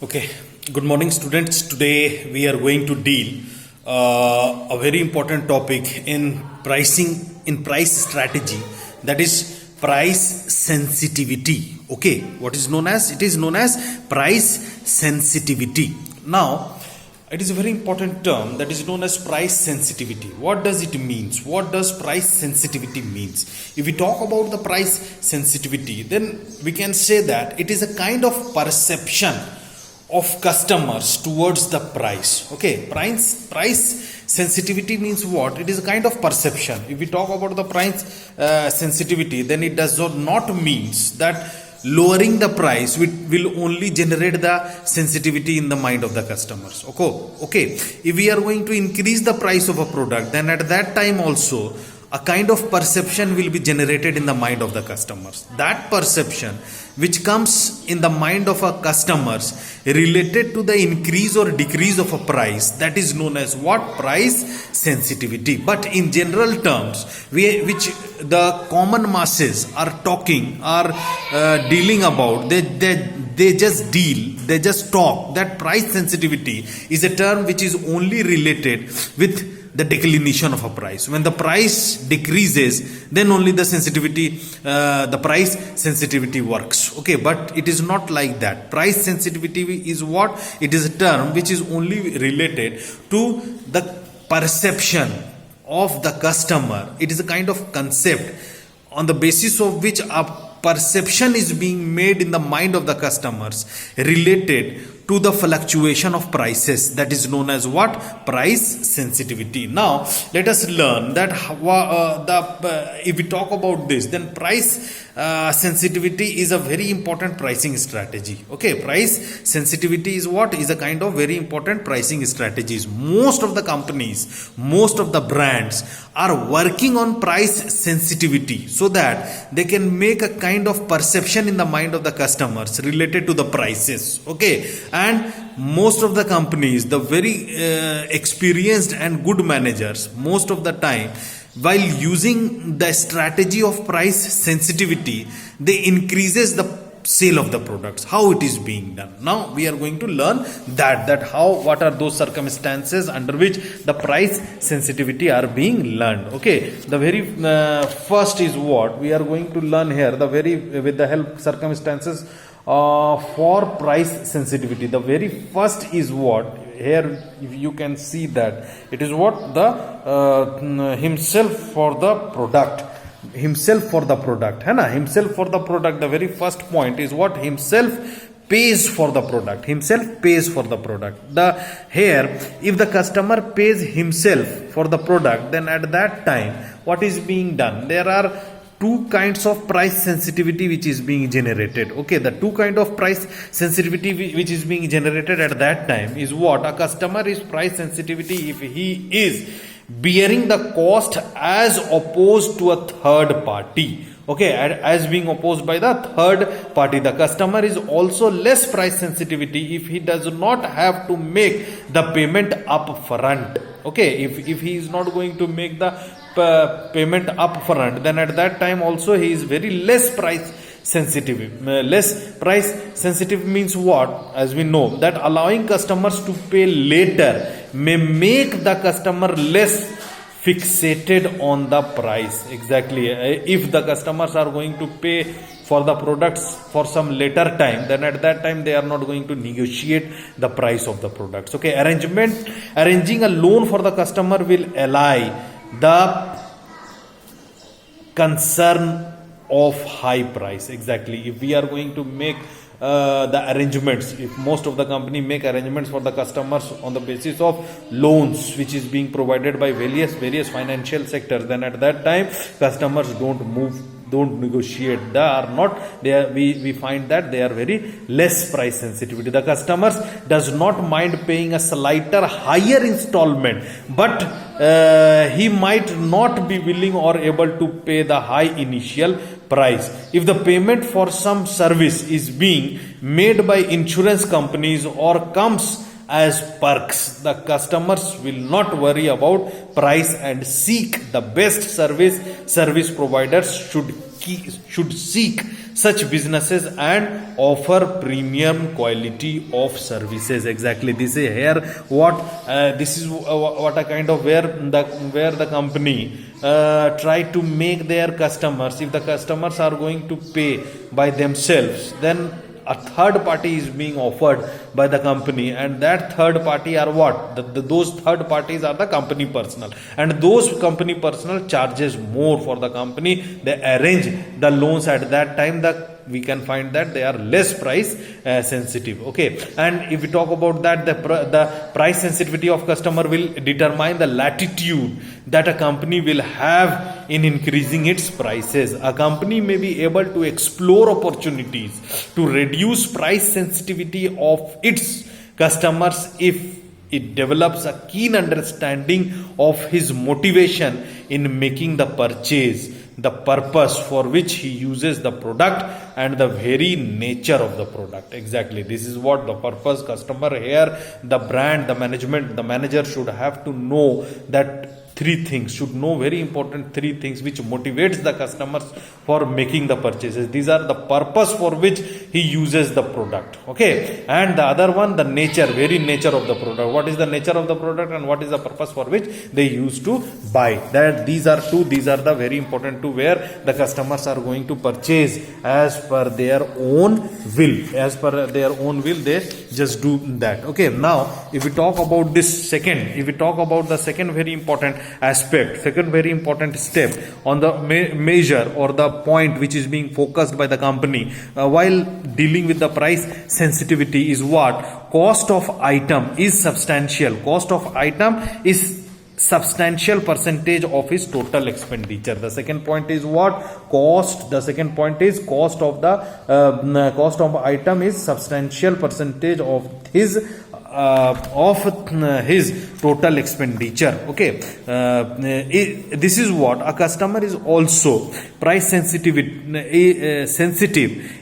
Okay, good morning, students. Today we are going to deal a very important topic in pricing, in price strategy, that is price sensitivity. Okay, what is known as? It is known as price sensitivity. Now, it is a very important term that is known as price sensitivity. What does it means? What does price sensitivity means? If we talk about the price sensitivity, then we can say that it is a kind of perception of customers towards the price. Okay, price sensitivity means what? It is a kind of perception. If we talk about the price sensitivity, then it does not means that lowering the price will only generate the sensitivity in the mind of the customers. Okay, if we are going to increase the price of a product, then at that time also a kind of perception will be generated in the mind of the customers. That perception which comes in the mind of our customers related to the increase or decrease of a price, that is known as what? Price sensitivity. But in general terms, which the common masses are talking, are dealing about, they just talk that price sensitivity is a term which is only related with the declination of a price. When the price decreases, then only the sensitivity, the price sensitivity works. Okay, but it is not like that. Price sensitivity is what? It is a term which is only related to the perception of the customer. It is a kind of concept on the basis of which a perception is being made in the mind of the customers related to the fluctuation of prices, that is known as what? Price sensitivity. Now let us learn that if we talk about this, then price sensitivity is a very important pricing strategy. Okay, price sensitivity is what? Is a kind of very important pricing strategies. Most of the companies, most of the brands are working on price sensitivity so that they can make a kind of perception in the mind of the customers related to the prices. Okay, and most of the companies, the very experienced and good managers, most of the time, while using the strategy of price sensitivity, they increases the sale of the products. How it is being done? Now we are going to learn what are those circumstances under which the price sensitivity are being learned. Okay, the very first is what we are going to learn here, with the help circumstances for price sensitivity. The very first is what? Here if you can see that it is what? The himself for the product. Himself for the product. The very first point is what? Himself pays for the product. Himself pays for the product. Here if the customer pays himself for the product, then at that time what is being done? There are two kinds of price sensitivity which is being generated. Okay, the two kind of price sensitivity which is being generated at that time is what? A customer is price sensitivity if he is bearing the cost as opposed to a third party. Okay, as being opposed by the third party. The customer is also less price sensitivity if he does not have to make the payment up front. Okay, if he is not going to make the payment up front, then at that time also he is very less price sensitive. Less price sensitive means what? As we know that allowing customers to pay later may make the customer less fixated on the price. Exactly. If the customers are going to pay for the products for some later time, then at that time they are not going to negotiate the price of the products. Okay, arranging a loan for the customer will allay the concern of high price. Exactly. If we are going to make the arrangements, if most of the company make arrangements for the customers on the basis of loans which is being provided by various financial sectors, then at that time customers don't negotiate. We find that they are very less price sensitivity. The customers does not mind paying a slighter higher installment, but he might not be willing or able to pay the high initial price. If the payment for some service is being made by insurance companies or comes as perks, the customers will not worry about price and seek the best service providers should should seek such businesses and offer premium quality of services. Exactly, this is here what this is what a kind of where the company try to make their customers, if the customers are going to pay by themselves, then a third party is being offered by the company, and that third party are what? Those third parties are the company personnel, and those company personnel charges more for the company. They arrange the loans at that time. We can find that they are less price sensitive. Okay, and if we talk about that, the price sensitivity of customer will determine the latitude that a company will have in increasing its prices. A company may be able to explore opportunities to reduce price sensitivity of its customers if it develops a keen understanding of his motivation in making the purchase, the purpose for which he uses the product, and the very nature of the product. Exactly, this is what the purpose. Customer here, the brand, the management, the manager should have to know that three things, should know very important three things which motivates the customers for making the purchases. These are the purpose for which he uses the product. Okay, and the other one, the nature, very nature of the product. What is the nature of the product and what is the purpose for which they used to buy? That these are the very important two, where the customers are going to purchase as per their own will. As per their own will, they just do that. Okay, now if we talk about this second, if we talk about the second very important aspect, second very important step on the measure or the point which is being focused by the company while dealing with the price sensitivity is what? Cost of item is substantial. Cost of item is substantial percentage of his total expenditure. The second point is what? Cost. The second point is cost of the cost of item is substantial percentage of his total expenditure. Okay, this is what a customer is also price sensitive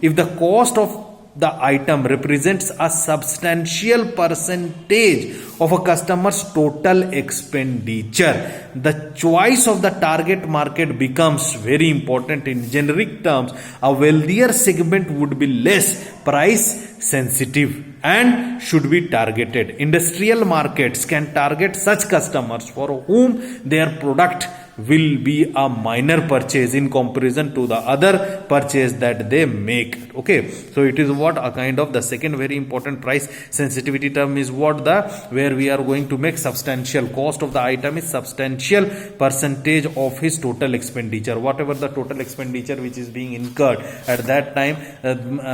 if the cost of the item represents a substantial percentage of a customer's total expenditure. The choice of the target market becomes very important. In generic terms, a wealthier segment would be less price sensitive and should be targeted. Industrial markets can target such customers for whom their product will be a minor purchase in comparison to the other purchase that they make. Okay, so it is what a kind of the second very important price sensitivity term is what? The where we are going to make substantial cost of the item is substantial percentage of his total expenditure. Whatever the total expenditure which is being incurred at that time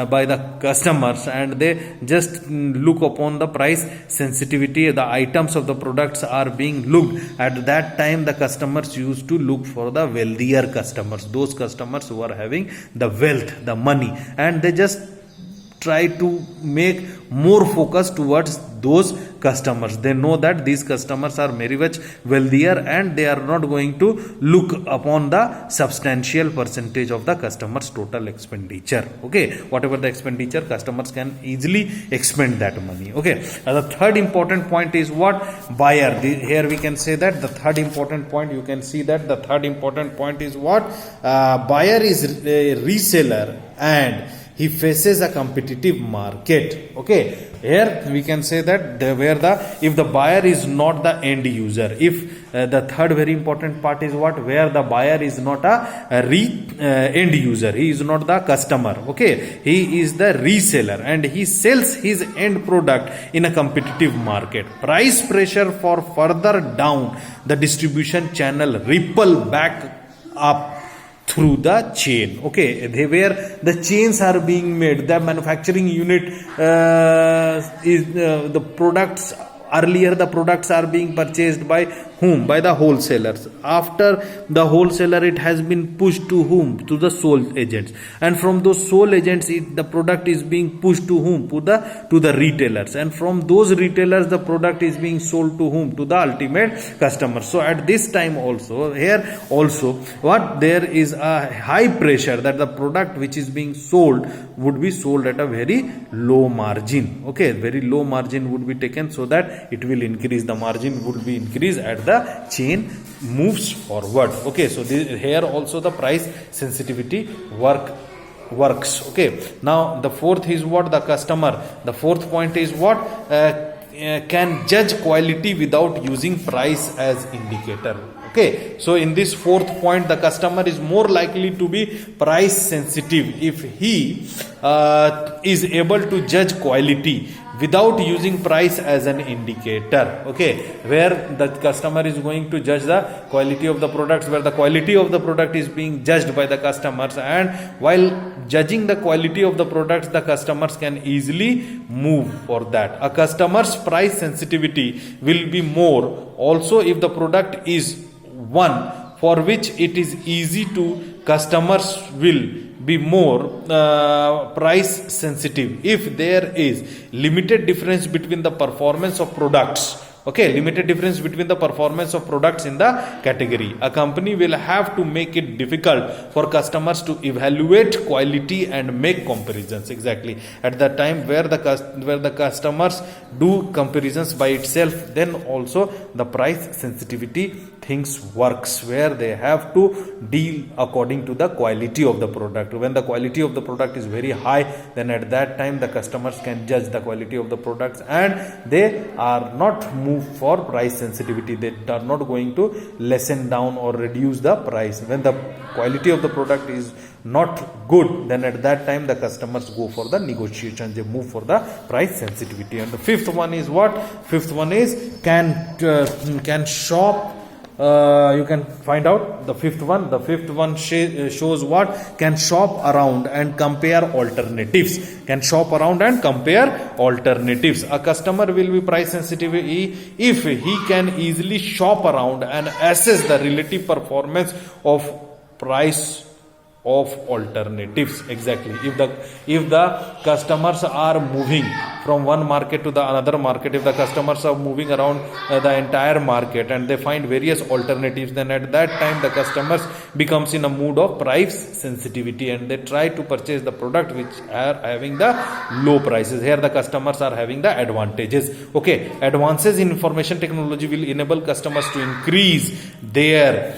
by the customers, and they just look upon the price sensitivity, the items of the products are being looked at that time. The customers used to look for the wealthier customers, those customers who are having the wealth, the money, and they just try to make more focus towards those customers. They know that these customers are very much wealthier and they are not going to look upon the substantial percentage of the customer's total expenditure. Okay, whatever the expenditure, customers can easily expend that money. Okay, the third important point is what? Buyer. Here we can say that the third important point, you can see that the third important point is what? Buyer is a reseller and he faces a competitive market. Okay, here we can say that if the buyer is not the end user, if the third very important part is what? Where the buyer is not a end user, he is not the customer. Okay, he is the reseller and he sells his end product in a competitive market. Price pressure for further down the distribution channel ripple back up through the chain. Okay, where the chains are being made, the manufacturing unit is the products. Earlier the products are being purchased by whom? By the wholesalers. After the wholesaler, it has been pushed to whom? To the sole agents, and from those sole agents the product is being pushed to whom? To the retailers, and from those retailers the product is being sold to whom? To the ultimate customer. So at this time also, here also what? There is a high pressure that the product which is being sold would be sold at a very low margin. Okay, very low margin would be taken so that it will increase, the margin would be increased at the chain moves forward. Okay, so here also the price sensitivity works. Okay, now the fourth is what? The customer. The fourth point is what? Can judge quality without using price as indicator. Okay, so in this fourth point, the customer is more likely to be price sensitive if he is able to judge quality without using price as an indicator. Okay, where the customer is going to judge the quality of the products, where the quality of the product is being judged by the customers, and while judging the quality of the products, the customers can easily move for that. A customer's price sensitivity will be more also if the product is one for which it is easy to, customers will be more price sensitive if there is limited difference between the performance of products. Okay, limited difference between the performance of products in the category. A company will have to make it difficult for customers to evaluate quality and make comparisons. Exactly, at that time where the customers do comparisons by itself, then also the price sensitivity things works, where they have to deal according to the quality of the product. When the quality of the product is very high, then at that time the customers can judge the quality of the products and they are not moved for price sensitivity. They are not going to lessen down or reduce the price. When the quality of the product is not good, then at that time the customers go for the negotiation, they move for the price sensitivity. And the fifth one is what? Fifth one is can shop. You can find out the fifth one. The fifth one shows what? Can shop around and compare alternatives. Can shop around and compare alternatives. A customer will be price sensitive if he can easily shop around and assess the relative performance of price of alternatives. Exactly, if the customers are moving from one market to the another market, if the customers are moving around the entire market and they find various alternatives, then at that time the customers becomes in a mood of price sensitivity and they try to purchase the product which are having the low prices. Here the customers are having the advantages. Okay, advances in information technology will enable customers to increase their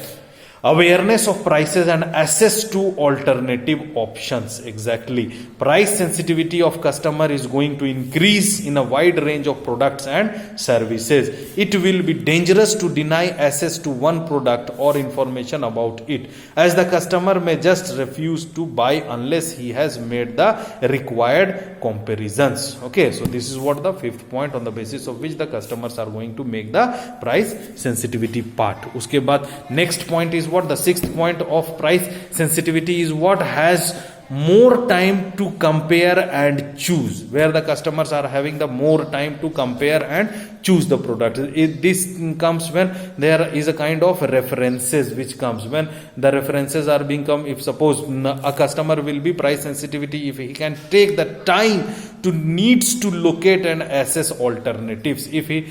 awareness of prices and access to alternative options. Exactly, price sensitivity of customer is going to increase in a wide range of products and services. It will be dangerous to deny access to one product or information about it, as the customer may just refuse to buy unless he has made the required comparisons. Okay, so this is what the fifth point, on the basis of which the customers are going to make the price sensitivity part. Uske baad next point is what? The sixth point of price sensitivity is what? Has more time to compare and choose, where the customers are having the more time to compare and choose the product. This comes when there is a kind of references which comes, when the references are being come. If suppose a customer will be price sensitivity if he can take the time to needs to locate and assess alternatives. If he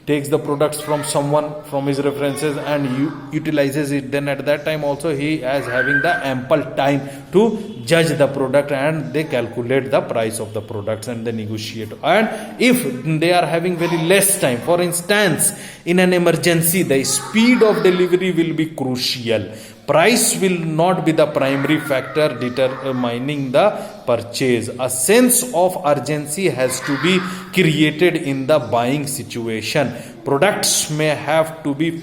takes the products from someone from his references and utilizes it, then at that time also he is having the ample time to judge the product and they calculate the price of the products and they negotiate. And if they are having very less time, for instance in an emergency, the speed of delivery will be crucial. Price will not be the primary factor determining the purchase. A sense of urgency has to be created in the buying situation. Products may have to be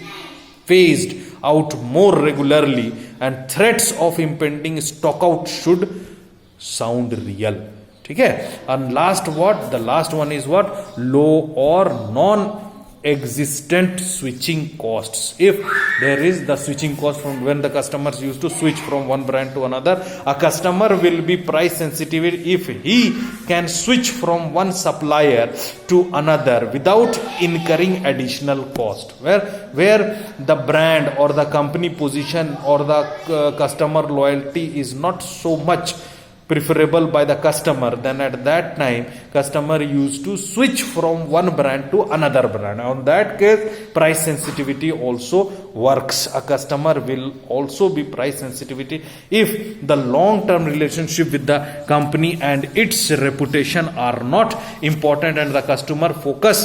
phased out more regularly and threats of impending stock out should sound real. Okay? And last what? The last one is what? Low or non-existent switching costs. If there is the switching cost from when the customers used to switch from one brand to another, a customer will be price sensitive if he can switch from one supplier to another without incurring additional cost, where the brand or the company position or the customer loyalty is not so much preferable by the customer, then at that time customer used to switch from one brand to another brand. On that case, price sensitivity also works. A customer will also be price sensitivity if the long term relationship with the company and its reputation are not important, and the customer focus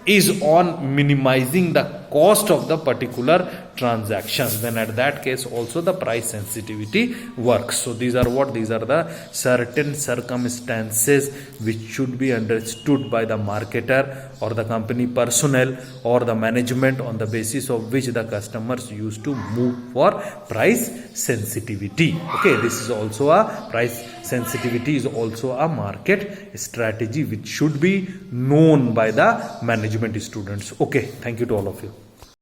is on minimizing the cost of the particular transactions, then at that case also the price sensitivity works. So these are the certain circumstances which should be understood by the marketer or the company personnel or the management, on the basis of which the customers used to move for price sensitivity. Okay, this is also a price sensitivity is also a market strategy which should be known by the management students. Okay, thank you to all of you.